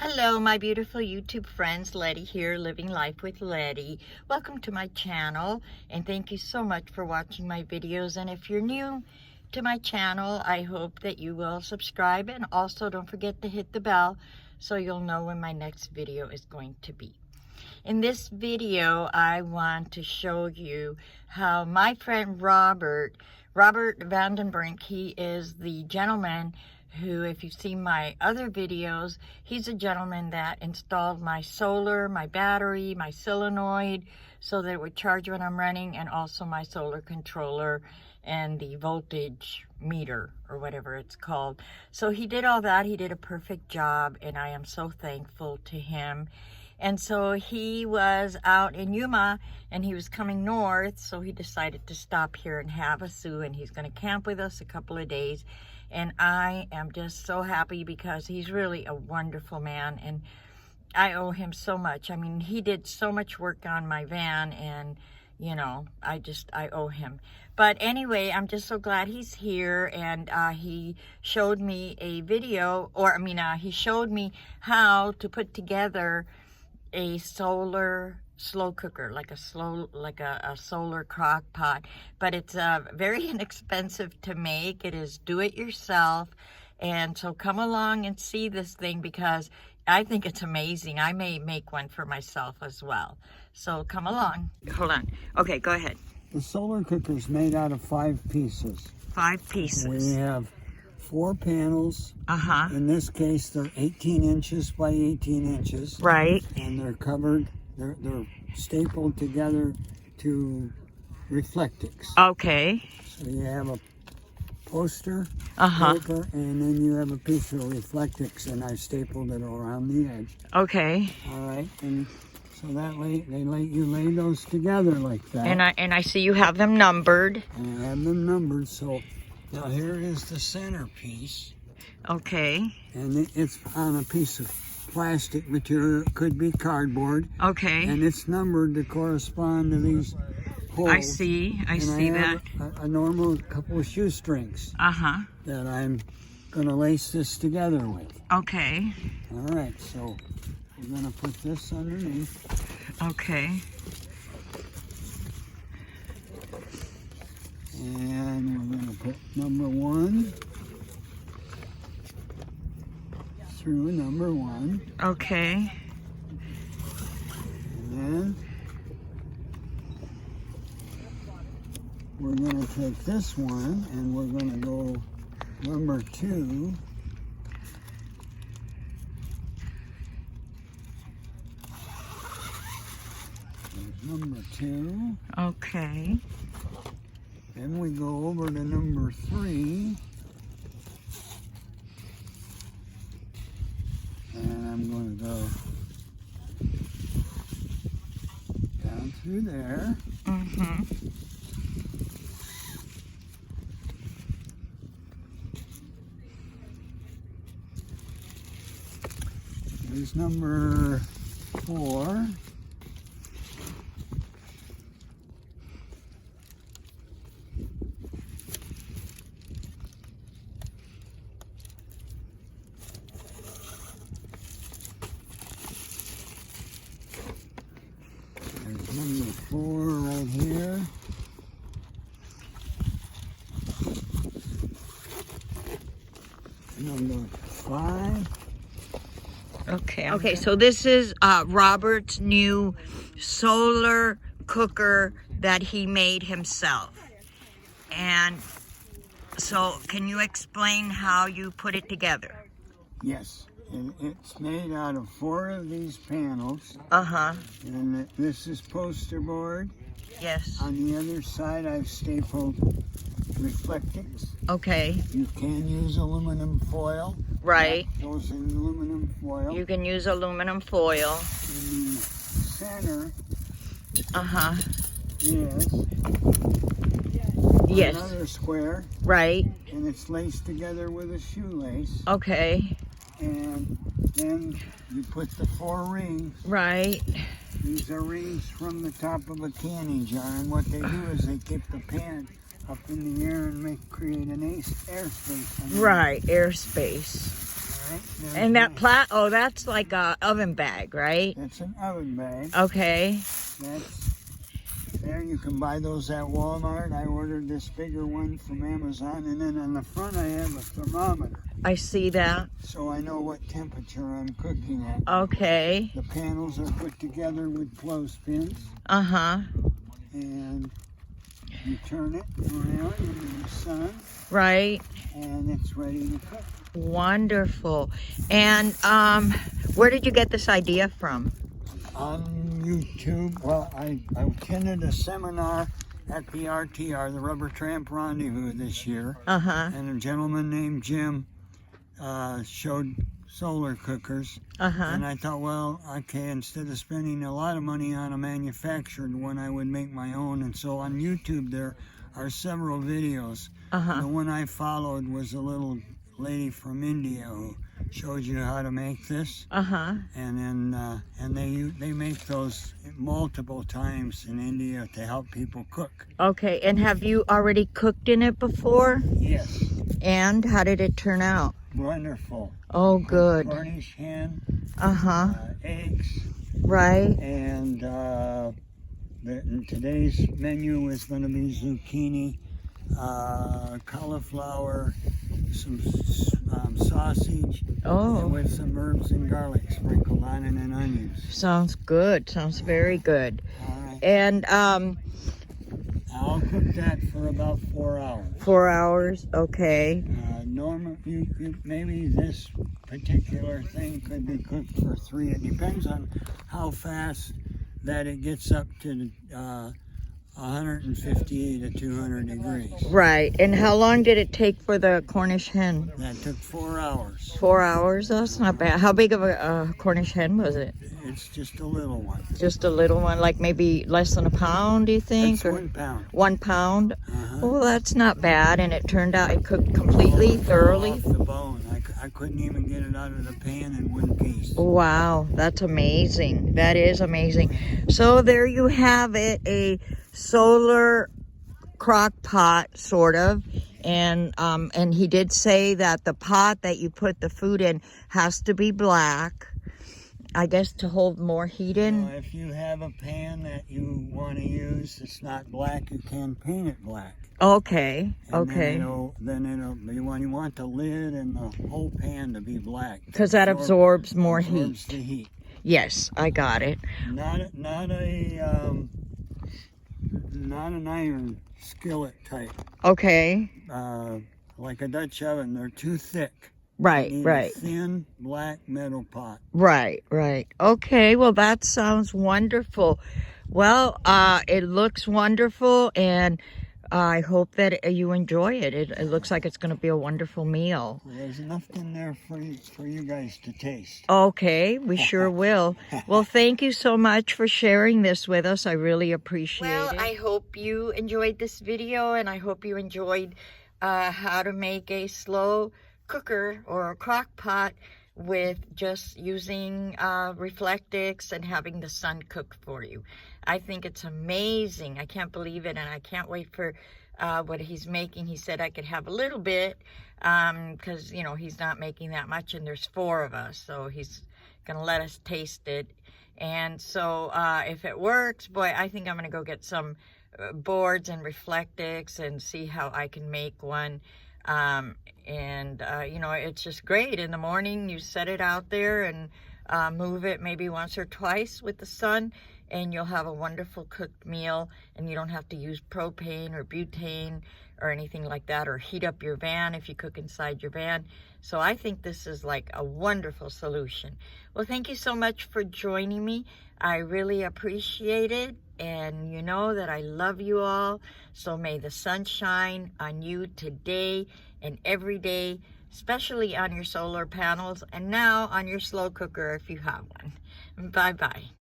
Hello, my beautiful YouTube friends. Letty here, Living Life with Letty. Welcome to my channel, and thank you so much for watching my videos. And if you're new to my channel, I hope that you will subscribe, and also don't forget to hit the bell so you'll know when my next video is going to be. In this video, I want to show you how my friend Robert Vandenbrink, he is the gentleman who, if you've seen my other videos, he's a gentleman that installed my solar, my battery, my solenoid, so that it would charge when I'm running, and also my solar controller and the voltage meter, or whatever it's called. So he did all that. He did a perfect job, and I am so thankful to him. And so he was out in Yuma, and he was coming north, so he decided to stop here in Havasu, and he's going to camp with us a couple of days. And I am just so happy because he's really a wonderful man, and I owe him so much. I mean, he did so much work on my van, and you know, I owe him. But anyway, I'm just so glad he's here, and he showed me a video, he showed me how to put together a solar slow cooker, like a solar crock pot. But it's very inexpensive to make. It is do it yourself. And so come along and see this thing, because I think it's amazing. I may make one for myself as well. So come along. Hold on. Okay, go ahead. The solar cooker is made out of 5 pieces. 5 pieces. We have 4 panels. Uh-huh. In this case, they're 18 inches by 18 inches. Right. And they're covered, they're stapled together to Reflectix. Okay. So you have a poster, Uh-huh. paper, and then you have a piece of Reflectix, and I stapled it around the edge. Okay. All right. And so that way, you lay those together like that. And I see you have them numbered. And I have them numbered, so now here is the centerpiece. Okay. And it's on a piece of plastic material. It could be cardboard. Okay. And it's numbered to correspond to these holes. I see that. A normal couple of shoestrings Uh-huh. that I'm going to lace this together with. Okay. All right, so we're going to put this underneath. Okay. And we're going to put number 1 through number 1. Okay. And then we're going to take this one and we're going to go number 2. There's number 2. Okay. Then we go over to number 3. And I'm going to go down through there. Mm-hmm. There's number 4. There's number 4 right here. Number 5. Okay, so this is Robert's new solar cooker that he made himself. And so can you explain how you put it together? Yes, and it's made out of 4 of these panels. Uh-huh. And this is poster board. Yes. On the other side, I've stapled Reflectix. Okay. You can use aluminum foil. Right. That goes in aluminum foil. You can use aluminum foil. In the center Uh-huh. is Yes. another square, Right. and it's laced together with a shoelace. Okay. And then you put the 4 rings. Right. These are rings from the top of a canning jar, and what they do is they keep the pan up in the air and create an airspace. Right, airspace. There's And that my- oh, that's like a oven bag, right? That's an oven bag. Okay. There you can buy those at Walmart. I ordered this bigger one from Amazon, and then on the front I have a thermometer, I see that. so I know what temperature I'm cooking at. Okay. The panels are put together with clothespins, Uh-huh. and you turn it around in the sun, Right. and it's ready to cook. Wonderful. And where did you get this idea from? On YouTube, well, I attended a seminar at the RTR, the Rubber Tramp Rendezvous, this year, Uh-huh. and a gentleman named Jim showed solar cookers, Uh-huh. and I thought, well, okay, instead of spending a lot of money on a manufactured one, I would make my own. And so on YouTube there are several videos. Uh-huh. The one I followed was a little lady from India who showed you how to make this, Uh-huh. and then they make those multiple times in India to help people cook. Okay. And have you already cooked in it before? Yes, And how did it turn out? wonderful. Oh, good. Cornish hen, Uh-huh. eggs, Right. and today's menu is going to be zucchini, cauliflower, some sausage, Oh, with some herbs and garlic sprinkled on it, and onions. sounds good. Sounds very good. All right. And I'll cook that for about 4 hours. 4 hours. Okay. Normal, maybe this particular thing could be cooked for 3. It depends on how fast that it gets up to 150 to 200 degrees. Right. And how long did it take for the Cornish hen? That took 4 hours. 4 hours? That's not bad. How big of a Cornish hen was it? It's just a little one. Just a little one, like maybe less than a pound, do you think? It's Or 1 pound. 1 pound? Uh-huh. Well, that's not bad. And it turned out it cooked completely, thoroughly. Off the bone. I couldn't even get it out of the pan in one piece. Wow, that's amazing. That is amazing. So there you have it, a solar crock pot, sort of. And he did say that the pot that you put the food in has to be black, I guess, to hold more heat in. Now, if you have a pan that you want to use that's not black, you can paint it black. Okay, And okay. Then it'll you want the lid and the whole pan to be black. Because that absorbs more absorbs heat. the heat. Yes, I got it. Not an iron skillet type, Okay. like a Dutch oven. They're too thick. Right, You need right. a thin black metal pot. Right, right. Okay, well, that sounds wonderful. Well, it looks wonderful, and I hope that you enjoy it. It looks like it's going to be a wonderful meal. Well, there's enough in there for you guys to taste. Okay, we sure will. Well, thank you so much for sharing this with us. I really appreciate it. Well, I hope you enjoyed this video, and I hope you enjoyed how to make a slow cooker or a crock pot with just using Reflectix and having the sun cook for you. I think it's amazing. I can't believe it, and I can't wait for what he's making. He said I could have a little bit because, you know, he's not making that much, and there's 4 of us, so he's going to let us taste it. And so if it works, boy, I think I'm going to go get some boards and Reflectix and see how I can make one. You know, it's just great. In the morning, you set it out there and move it maybe once or twice with the sun, and you'll have a wonderful cooked meal, and you don't have to use propane or butane or anything like that, or heat up your van if you cook inside your van. So I think this is like a wonderful solution. Well, thank you so much for joining me. I really appreciate it, and you know that I love you all. So may the sun shine on you today and every day, especially on your solar panels, and now on your slow cooker if you have one. Bye-bye.